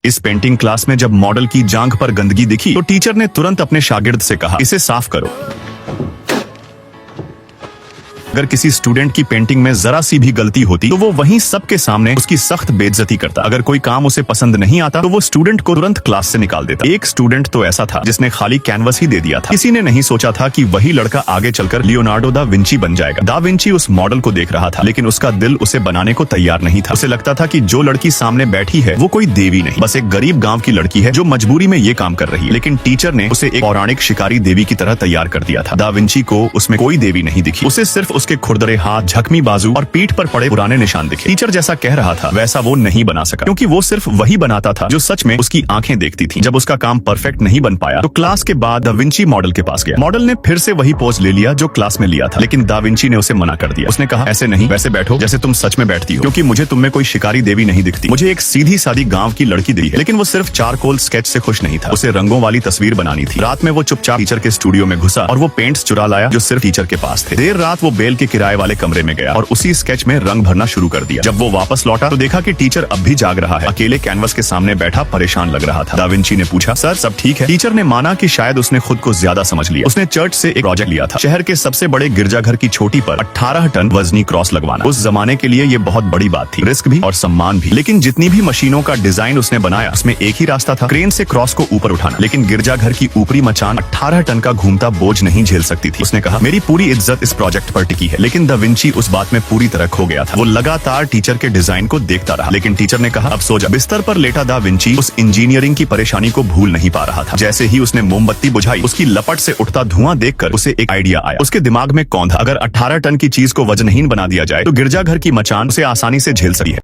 इस painting class में जब मॉडल की जांघ पर गंदगी दिखी तो टीचर ने तुरंत अपने शागिर्द से कहा, इसे साफ करो। अगर किसी स्टूडेंट की पेंटिंग में जरा सी भी गलती होती तो वो वहीं सबके सामने उसकी सख्त बेइज्जती करता। अगर कोई काम उसे पसंद नहीं आता तो वो स्टूडेंट को तुरंत क्लास से निकाल देता। एक स्टूडेंट तो ऐसा था जिसने खाली कैनवस ही दे दिया था। किसी ने नहीं सोचा था कि वही लड़का आगे चलकर लियोनार्डो दा विंची बन जाएगा। दा विंची उस मॉडल को देख रहा था, लेकिन उसका दिल उसे बनाने को तैयार नहीं था। उसे लगता था कि जो लड़की सामने बैठी है वो कोई देवी नहीं, बस एक गरीब गाँव की लड़की है जो मजबूरी में ये काम कर रही है। लेकिन टीचर ने उसे एक पौराणिक शिकारी देवी की तरह तैयार कर दिया था। दा विंची को उसमें कोई देवी नहीं दिखी, उसे सिर्फ उसके खुरदरे हाथ, झकमी बाजू और पीठ पर पड़े पुराने निशान दिखे। टीचर जैसा कह रहा था वैसा वो नहीं बना सका, क्योंकि वो सिर्फ वही बनाता था जो सच में उसकी आंखें देखती थीं। जब उसका काम परफेक्ट नहीं बन पाया तो क्लास के बाद दा विंची मॉडल के पास गया। मॉडल ने फिर से वही पोज ले लिया जो क्लास में लिया था, लेकिन दा विंची ने उसे मना कर दिया। उसने कहा, ऐसे नहीं, वैसे बैठो जैसे तुम सच में बैठती हो, क्योंकि मुझे तुम में कोई शिकारी देवी नहीं दिखती। मुझे एक सीधी सादी गाँव की लड़की दिखी है। लेकिन वो सिर्फ चारकोल स्केच से खुश नहीं था, उसे रंगों वाली तस्वीर बनानी थी। रात में वो चुपचाप टीचर के स्टूडियो में घुसा और वो पेंट्स चुरा लाया जो सिर्फ टीचर के पास थे। देर रात वो बेल के किराए वाले कमरे में गया और उसी स्केच में रंग भरना शुरू कर दिया। जब वो वापस लौटा तो देखा कि टीचर अब भी जाग रहा है, अकेले कैनवस के सामने बैठा परेशान लग रहा था। दा विंची ने पूछा, सर सब ठीक है? टीचर ने माना कि शायद उसने खुद को ज्यादा समझ लिया। उसने चर्च से एक प्रोजेक्ट लिया था, शहर के सबसे बड़े गिरजाघर की छोटी पर 18 टन वजनी क्रॉस लगवाना। उस जमाने के लिए ये बहुत बड़ी बात थी, रिस्क भी और सम्मान भी। लेकिन जितनी भी मशीनों का डिजाइन उसने बनाया उसमें एक ही रास्ता था, क्रेन से क्रॉस को ऊपर उठाना। लेकिन गिरजाघर की ऊपरी मचान 18 टन का घूमता बोझ नहीं झेल सकती थी। उसने कहा, मेरी पूरी इज्जत इस प्रोजेक्ट पर टिकी है। लेकिन दा विंची उस बात में पूरी तरह खो गया था। वो लगातार टीचर के डिजाइन को देखता रहा, लेकिन टीचर ने कहा, अब सो जा। बिस्तर पर लेटा दा विंची उस इंजीनियरिंग की परेशानी को भूल नहीं पा रहा था। जैसे ही उसने मोमबत्ती बुझाई, उसकी लपट से उठता धुआं देखकर उसे एक आइडिया आया। उसके दिमाग में कौंधा, अगर 18 टन की चीज को वजनहीन बना दिया जाए तो गिरजाघर की मचान उसे आसानी से झेल सकती है।